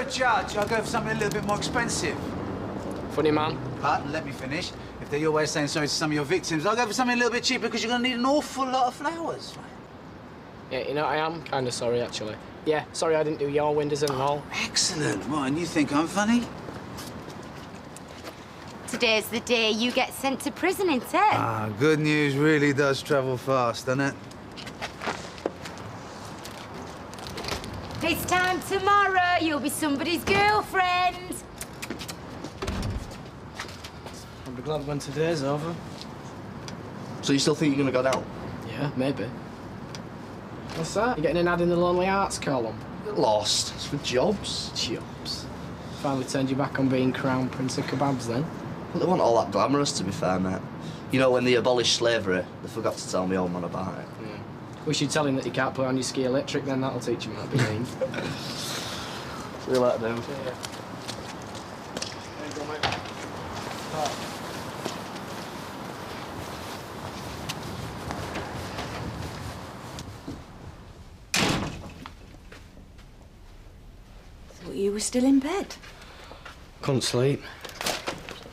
a judge, I'll go for something a little bit more expensive. Funny man. But let me finish. If they're your way of saying sorry to some of your victims, I'll go for something a little bit cheaper because you're going to need an awful lot of flowers. Yeah, you know, I am kind of sorry, actually. Yeah, sorry I didn't do your windows and all. Excellent. What, and you think I'm funny? Today's the day you get sent to prison, isn't it? Ah, good news really does travel fast, doesn't it? This time tomorrow, you'll be somebody's girlfriend. I'll be glad when today's over. So you still think you're gonna go down? Yeah, maybe. What's that? You're getting an ad in the Lonely Arts column? Get lost. It's for jobs. Jobs. Finally turned you back on being Crown Prince of Kebabs, then? Well, they weren't all that glamorous, to be fair, mate. You know, when they abolished slavery, they forgot to tell me old man about it. Yeah. We should tell him that you can't play on your ski electric, then that'll teach him how to be mean. See you later, dude. Yeah. There you go, mate. Thought you were still in bed. Couldn't sleep.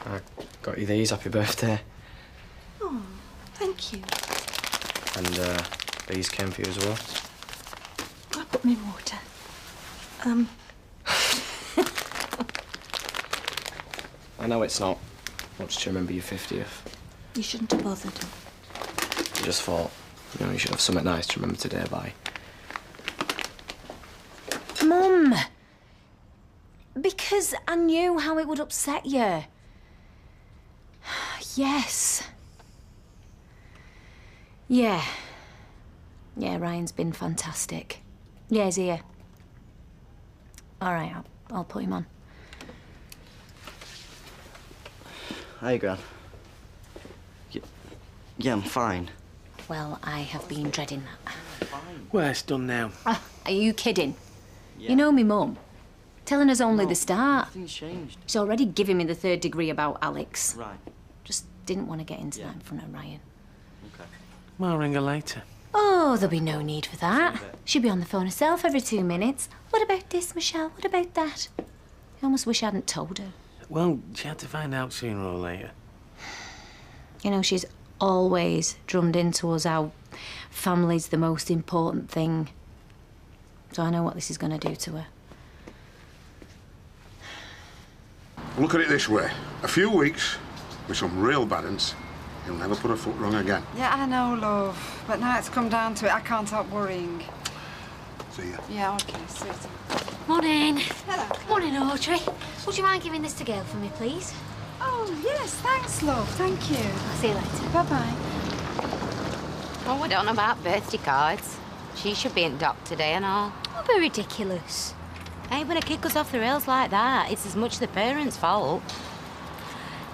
I got you these. Happy birthday. Oh, thank you. And these came for you as well. I put me water. I know it's not much to remember your 50th. You shouldn't have bothered. I just thought, you know, you should have something nice to remember today by. Mum! Because I knew how it would upset you. Yes. Yeah. Yeah, Ryan's been fantastic. Yeah, he's here. All right, I'll put him on. Hi, Gran. Yeah, I'm fine. Well, I have been dreading that. Well, it's done now. Are you kidding? Yeah. You know me, Mum. Telling us only the start. Nothing's changed. She's already giving me the 3rd degree about Alex. Right. Just didn't want to get into that in front of Ryan. Okay. Well, I'll ring her later. Oh, there'll be no need for that. She'll be on the phone herself every 2 minutes. What about this, Michelle? What about that? I almost wish I hadn't told her. Well, she had to find out sooner or later. You know, she's always drummed into us how family's the most important thing. So I know what this is going to do to her. Look at it this way. A few weeks with some real balance, you'll never put a foot wrong again. Yeah, I know, love. But now it's come down to it, I can't help worrying. See ya. Yeah, OK, see you. Morning. Hello. Morning, Audrey. Would you mind giving this to Gail for me, please? Oh, yes, thanks, love. Thank you. I'll see you later. Bye-bye. Oh, we don't know about birthday cards. She should be in dock today and all. Don't be ridiculous. Hey, when a kid goes off the rails like that, it's as much the parents' fault.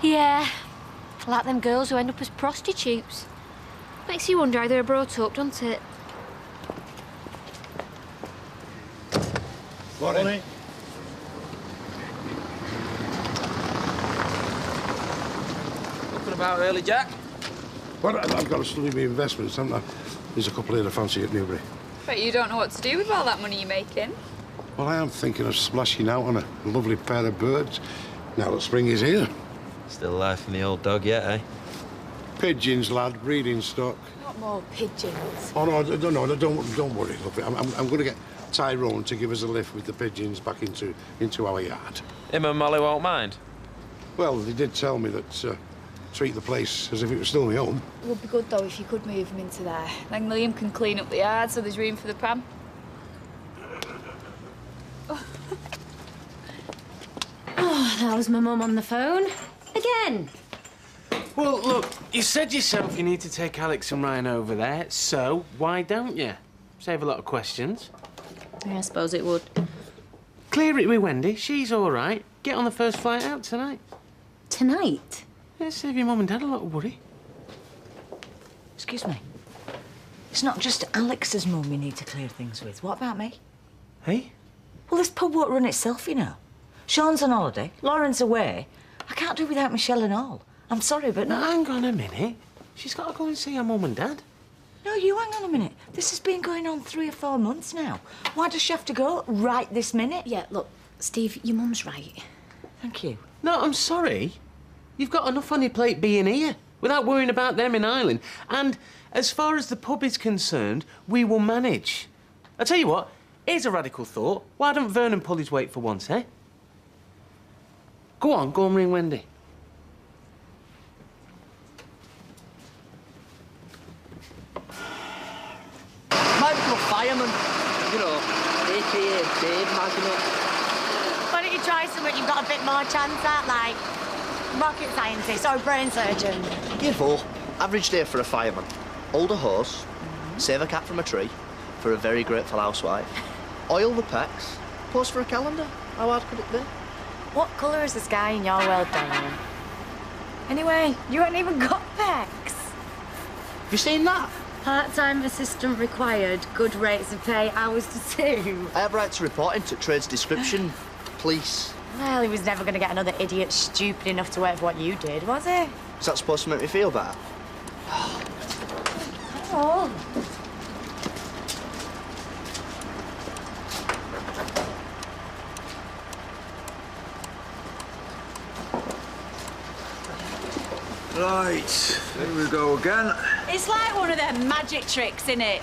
Yeah. Like them girls who end up as prostitutes. Makes you wonder how they were brought up, doesn't it? Morning. Looking about early, Jack? Well, I've got to study my investments, haven't I? There's a couple here I fancy at Newbury. But you don't know what to do with all that money you're making. Well, I am thinking of splashing out on a lovely pair of birds now that spring is here. Still alive from the old dog yet, eh? Pigeons, lad, breeding stock. Not more pigeons. Oh, no, don't worry, lovely. I'm going to get Tyrone to give us a lift with the pigeons back into our yard. Him and Molly won't mind. Well, they did tell me that treat the place as if it was still my own. It would be good, though, if you could move him into there. Then Liam can clean up the yard so there's room for the pram. Oh, that was my mum on the phone. Again. Well, look, you said yourself you need to take Alex and Ryan over there, so why don't you? Save a lot of questions. Yeah, I suppose it would. Clear it with Wendy. She's all right. Get on the first flight out tonight. Tonight? Yeah, save your mum and dad a lot of worry. Excuse me. It's not just Alex's mum you need to clear things with. What about me? Hey? Well, this pub won't run itself, you know. Sean's on holiday, Lauren's away. I can't do without Michelle and all. I'm sorry, but... Now, hang on a minute. She's got to go and see her mum and dad. No, you hang on a minute. This has been going on 3 or 4 months now. Why does she have to go right this minute? Yeah, look, Steve, your mum's right. Thank you. No, I'm sorry. You've got enough on your plate being here without worrying about them in Ireland. And as far as the pub is concerned, we will manage. I tell you what, here's a radical thought. Why don't Vernon pull his weight for once, eh? Go on and ring Wendy. Michael Fireman, you know, a.k.a. Dave Magnum. Why don't you try something you've got a bit more chance at, like rocket scientist or brain surgeon? Year 4, average day for a fireman. Hold a hose, save a cat from a tree for a very grateful housewife, oil the pecs, pose for a calendar. How hard could it be? What colour is the sky in your world, Daniel? Anyway, you haven't even got pecs. Have you seen that? Part-time assistant required, good rates of pay, hours to sue. I have right to report into trade's description, police. Well, he was never going to get another idiot stupid enough to work for what you did, was he? Is that supposed to make me feel better? Oh. Right, here we go again. It's like one of them magic tricks, innit?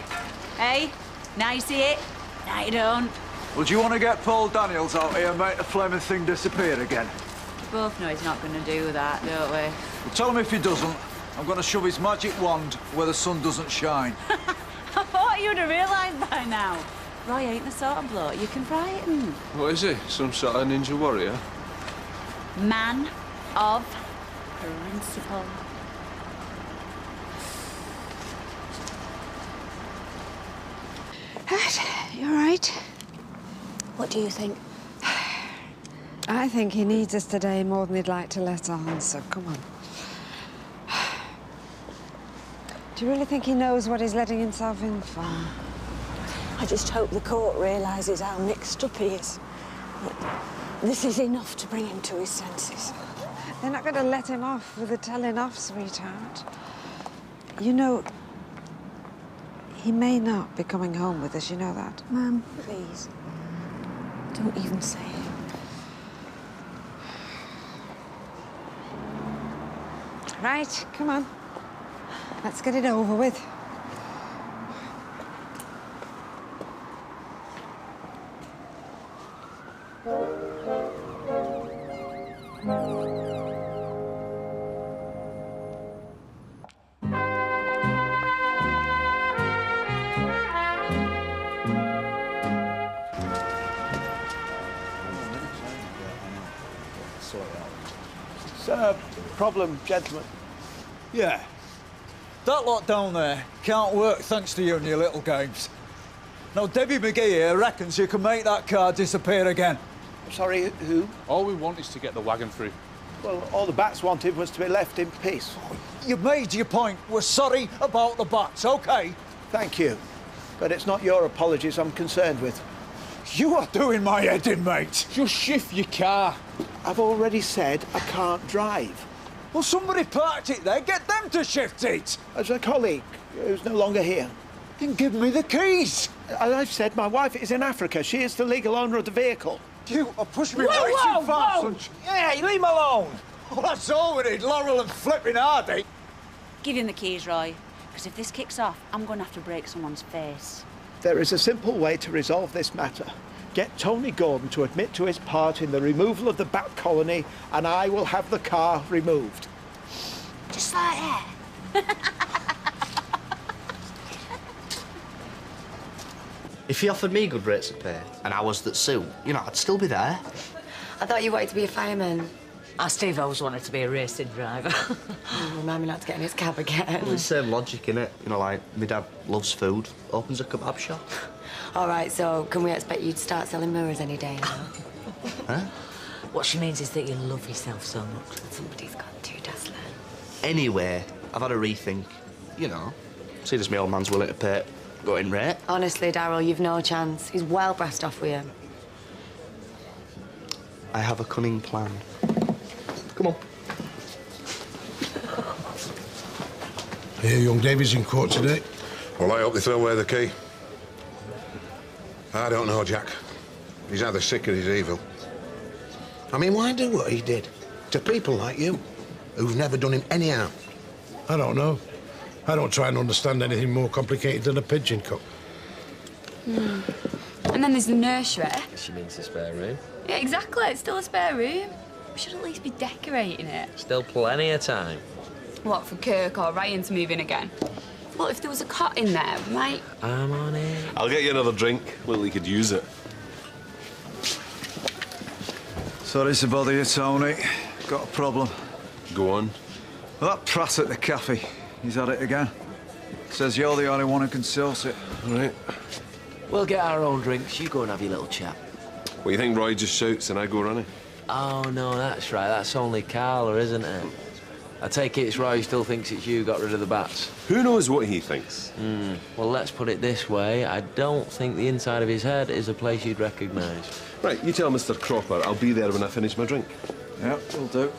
Hey? Now you see it, now you don't. Well, do you want to get Paul Daniels out here and make the flaming thing disappear again? We both know he's not going to do that, don't we? Well, tell him if he doesn't, I'm going to shove his magic wand where the sun doesn't shine. I thought you'd have realised by now. Roy ain't the sort of bloke you can frighten. What is he? Some sort of ninja warrior? Man of principle. You all right? What do you think? I think he needs us today more than he'd like to let on, so come on. Do you really think he knows what he's letting himself in for? I just hope the court realises how mixed up he is. This is enough to bring him to his senses. They're not going to let him off with a telling off, sweetheart. You know, he may not be coming home with us, you know that? Mum, please, don't even say it. Right, come on. Let's get it over with. Problem, gentlemen. Yeah. That lot down there can't work thanks to you and your little games. Now, Debbie McGee here reckons you can make that car disappear again. Sorry, who? All we want is to get the wagon through. Well, all the bats wanted was to be left in peace. You made your point. We're sorry about the bats, OK? Thank you. But it's not your apologies I'm concerned with. You are doing my head in, mate. Just shift your car. I've already said I can't drive. Well, somebody parked it there. Get them to shift it. As a colleague who's no longer here. Then give me the keys. As I've said, my wife is in Africa. She is the legal owner of the vehicle. You are pushing me way too far, son. Hey, leave him alone. Well, that's all we need, Laurel and flipping Hardy. Give him the keys, Roy, because if this kicks off, I'm going to have to break someone's face. There is a simple way to resolve this matter. Get Tony Gordon to admit to his part in the removal of the bat colony, and I will have the car removed. Just like that. If he offered me good rates of pay and hours that suit, you know, I'd still be there. I thought you wanted to be a fireman. Steve always wanted to be a racing driver. Remind me not to get in his cab again. Well, it's the same logic, innit? You know, like, my dad loves food, opens a kebab shop. All right, so can we expect you to start selling mirrors any day now? Huh? What she means is that you love yourself so much. Somebody's got to, Dazzler. Anyway, I've had a rethink. You know, seeing as my old man's willing to pay going rate. Honestly, Darryl, you've no chance. He's well brassed off with you. I have a cunning plan. Come on. Here, young Davy's in court today. Well, I hope they throw away the key. I don't know, Jack. He's either sick or he's evil. I mean, why do what he did to people like you, who've never done him any harm? I don't know. I don't try and understand anything more complicated than a pigeon coop. And then there's the nursery. She means the spare room. Yeah, exactly. It's still a spare room. We should at least be decorating it. Still plenty of time. What, for Kirk or Ryan to move in again? Well, if there was a cot in there, we might... I'm on it. I'll get you another drink. Lily could use it. Sorry to bother you, Tony. Got a problem. Go on. Well, that Pratt at the cafe, he's at it again. Says you're the only one who can sort it. All right. We'll get our own drinks. You go and have your little chat. What, you think Roy just shouts and I go running? Oh, no, that's right. That's only Carla, isn't it? I take it it's Roy who still thinks it's you got rid of the bats. Who knows what he thinks? Well, let's put it this way. I don't think the inside of his head is a place you'd recognise. Right, you tell Mr. Cropper I'll be there when I finish my drink. Yeah, will do.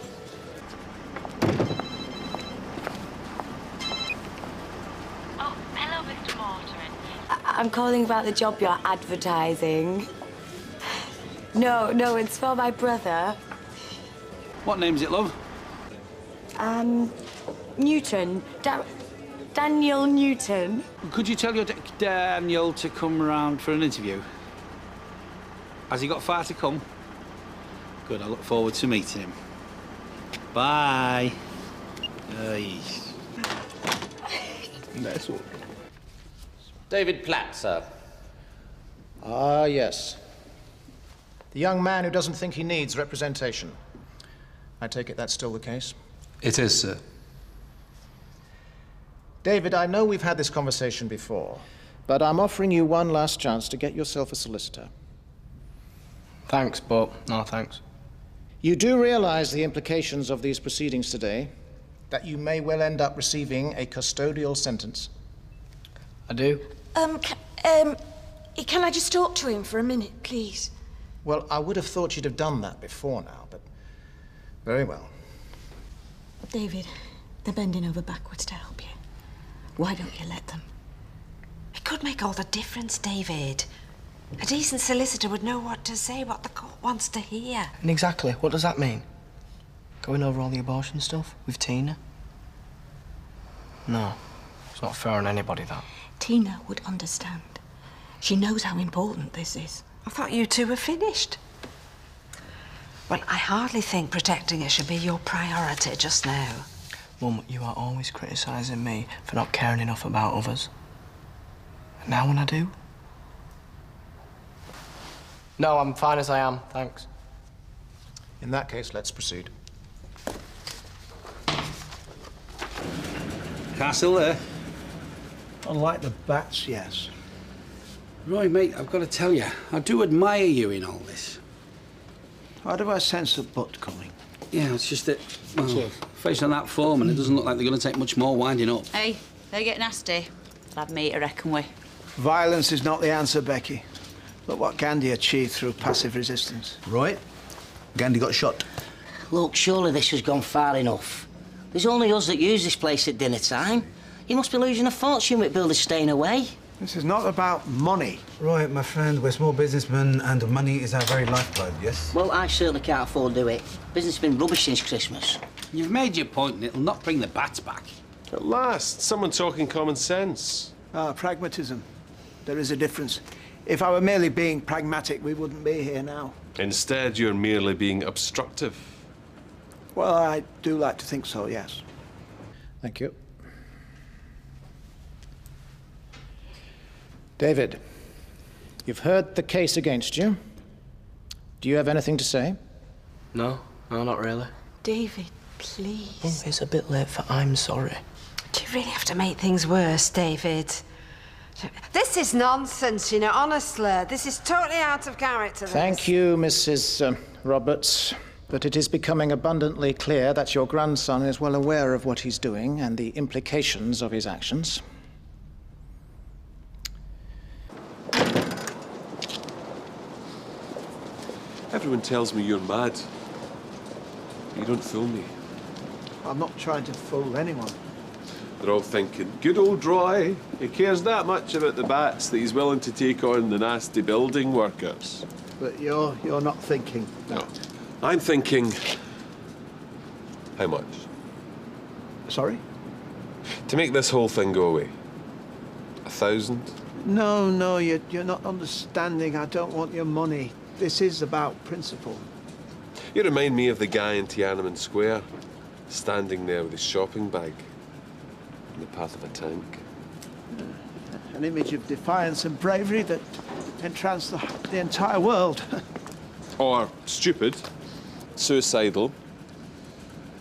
Oh, hello, Mr. Morton. I'm calling about the job you're advertising. No, it's for my brother. What name's it, love? Newton. Daniel Newton. Could you tell your Daniel to come round for an interview? Has he got far to come? Good, I look forward to meeting him. Bye. Nice one. David Platt, sir. Ah, yes. The young man who doesn't think he needs representation. I take it that's still the case? It is, sir. David, I know we've had this conversation before, but I'm offering you one last chance to get yourself a solicitor. Thanks, but no thanks. You do realize the implications of these proceedings today, that you may well end up receiving a custodial sentence? I do. Can I just talk to him for a minute, please? Well, I would have thought you'd have done that before now, but very well. David, they're bending over backwards to help you. Why don't you let them? It could make all the difference, David. A decent solicitor would know what to say, what the court wants to hear. And exactly, what does that mean? Going over all the abortion stuff with Tina? No, it's not fair on anybody, that. Tina would understand. She knows how important this is. I thought you two were finished. Well, I hardly think protecting her should be your priority just now. Mum, you are always criticising me for not caring enough about others. And now when I do? No, I'm fine as I am, thanks. In that case, let's proceed. Car still there? Unlike the bats, yes. Roy, mate, I've got to tell you, I do admire you in all this. Why do I sense a butt coming? Yeah, it's just that, well, based on that form, and it doesn't look like they're going to take much more winding up. Hey, they get nasty. Lad meat, I reckon we. Violence is not the answer, Becky. Look what Gandhi achieved through passive resistance. Right. Gandhi got shot. Look, surely this has gone far enough. There's only us that use this place at dinner time. You must be losing a fortune with builders staying away. This is not about money. Right, my friend, we're small businessmen and money is our very lifeblood, yes? Well, I certainly can't afford to do it. Business has been rubbish since Christmas. You've made your point and it'll not bring the bats back. At last, someone talking common sense. Pragmatism. There is a difference. If I were merely being pragmatic, we wouldn't be here now. Instead, you're merely being obstructive. Well, I do like to think so, yes. Thank you. David, you've heard the case against you. Do you have anything to say? No, not really. David, please. Mum, it's a bit late for I'm sorry. Do you really have to make things worse, David? This is nonsense, you know, honestly. This is totally out of character. Thank you, Mrs. Roberts. But it is becoming abundantly clear that your grandson is well aware of what he's doing and the implications of his actions. Everyone tells me you're mad. You don't fool me. I'm not trying to fool anyone. They're all thinking, good old Roy, he cares that much about the bats that he's willing to take on the nasty building workers. But you're not thinking. No, I'm thinking... How much? Sorry? To make this whole thing go away. 1,000? No, you're not understanding. I don't want your money. This is about principle. You remind me of the guy in Tiananmen Square, standing there with his shopping bag in the path of a tank. An image of defiance and bravery that entranced the entire world. Or stupid, suicidal.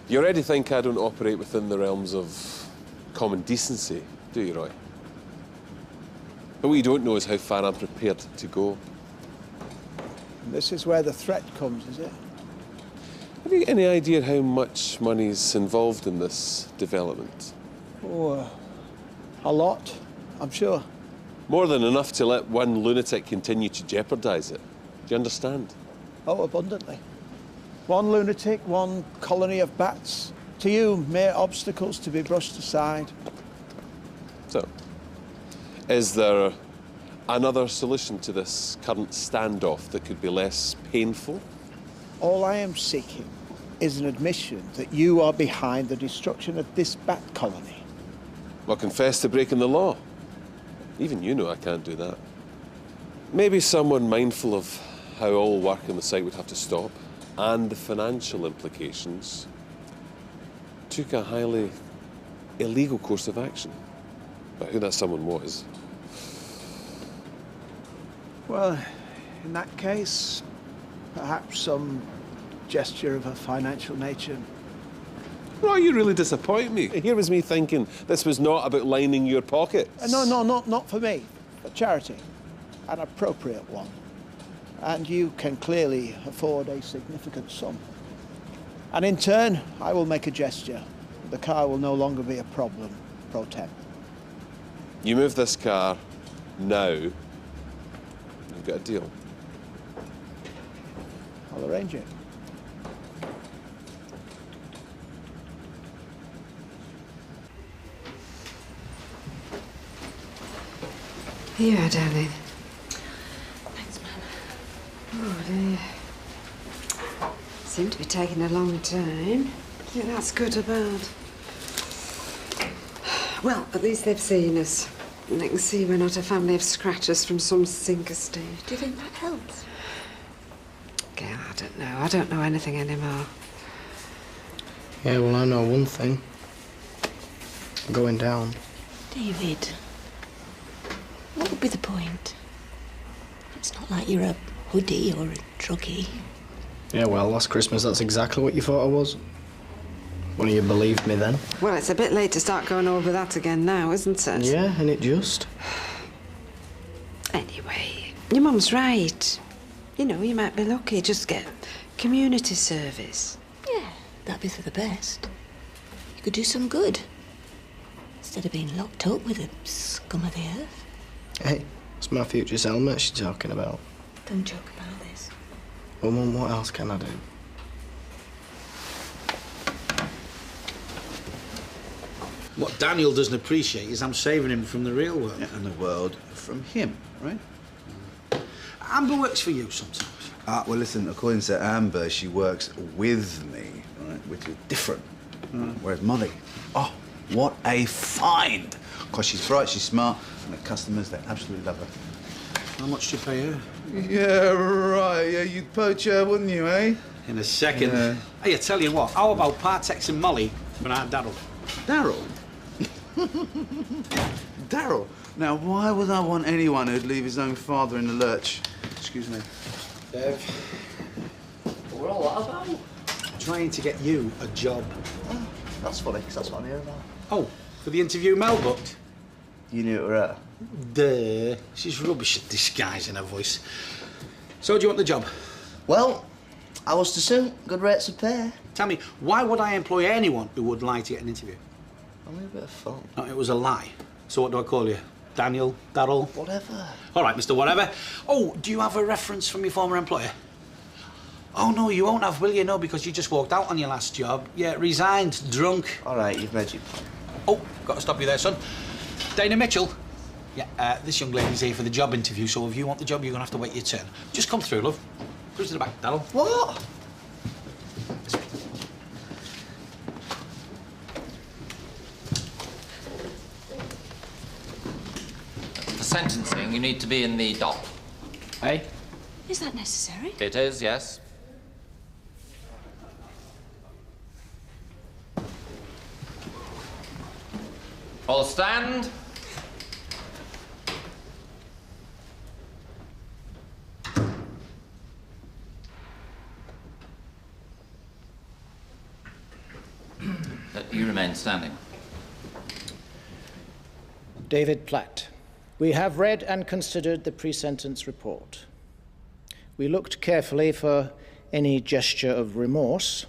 You already think I don't operate within the realms of common decency, do you, Roy? But what you don't know is how far I'm prepared to go. This is where the threat comes, is it? Have you any idea how much money's involved in this development? Oh, a lot, I'm sure. More than enough to let one lunatic continue to jeopardise it. Do you understand? Oh, abundantly. One lunatic, one colony of bats. To you, mere obstacles to be brushed aside. So, is there another solution to this current standoff that could be less painful? All I am seeking is an admission that you are behind the destruction of this bat colony. Well, confess to breaking the law. Even you know I can't do that. Maybe someone mindful of how all work on the site would have to stop and the financial implications took a highly illegal course of action. But who that someone was... Well, in that case, perhaps some gesture of a financial nature. Roy, you really disappoint me. Here was me thinking this was not about lining your pockets. No, not for me. For charity. An appropriate one. And you can clearly afford a significant sum. And in turn, I will make a gesture. The car will no longer be a problem, pro tem. You move this car now, you've got a deal. I'll arrange it. Here you are, darling. Thanks, Mum. Oh, dear. Seem to be taking a long time. Yeah, that's good or bad? Well, at least they've seen us. And they can see we're not a family of scratchers from some sink estate. Do you think that helps? Yeah, I don't know. I don't know anything anymore. Yeah, well, I know one thing. I'm going down. David, what would be the point? It's not like you're a hoodie or a druggie. Yeah, well, last Christmas, that's exactly what you thought I was. One of you believed me then. Well, it's a bit late to start going over that again now, isn't it? Yeah, and it just. Anyway, your mum's right. You know, you might be lucky. Just get community service. Yeah, that'd be for the best. You could do some good. Instead of being locked up with the scum of the earth. Hey, it's my future Selma she's talking about. Don't joke about this. Well, Mum, what else can I do? What Daniel doesn't appreciate is I'm saving him from the real world. Yeah, and the world from him, right? Amber works for you sometimes. Well, listen, according to Amber, she works with me, right? Which is different. Whereas Molly, oh, what a find! Because she's bright, she's smart, and the customers, they absolutely love her. How much do you pay her? Yeah, right. Yeah, you'd poach her, wouldn't you, eh? In a second. Yeah. Hey, I tell you what, how about Partex and Molly for our Daryl? Daryl? Daryl? Now, why would I want anyone who'd leave his own father in the lurch? Excuse me. Dev. We're all what about? Trying to get you a job. Oh, that's funny, because that's what I'm here about. Oh, for the interview Mel booked? You knew it were her? Duh. She's rubbish at disguising her voice. So, do you want the job? Well, I was to suit. Good rates of pay. Tell me, why would I employ anyone who would lie to get an interview? Only a bit of fun. No, it was a lie. So what do I call you? Daniel? Daryl? Whatever. All right, Mr. Whatever. Oh, do you have a reference from your former employer? Oh, no, you won't have, will you? No, because you just walked out on your last job. Yeah, resigned, drunk. All right, you've made your point. Oh, got to stop you there, son. Dana Mitchell. Yeah, this young lady's here for the job interview, so if you want the job, you're going to have to wait your turn. Just come through, love. Through to the back, Daryl. What? sentencing, you need to be in the dock. Hey? Is that necessary? It is, yes. All stand. You remain standing. David Platt, we have read and considered the pre-sentence report. We looked carefully for any gesture of remorse.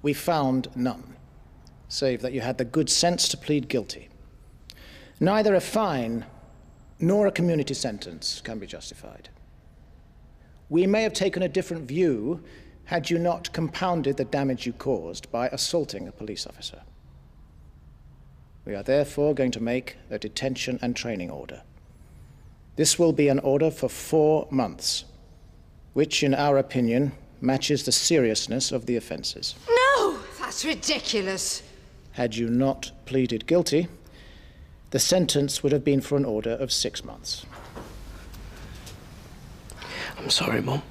We found none, save that you had the good sense to plead guilty. Neither a fine nor a community sentence can be justified. We may have taken a different view had you not compounded the damage you caused by assaulting a police officer. We are therefore going to make a detention and training order. This will be an order for 4 months, which, in our opinion, matches the seriousness of the offences. No! That's ridiculous. Had you not pleaded guilty, the sentence would have been for an order of 6 months. I'm sorry, Mum.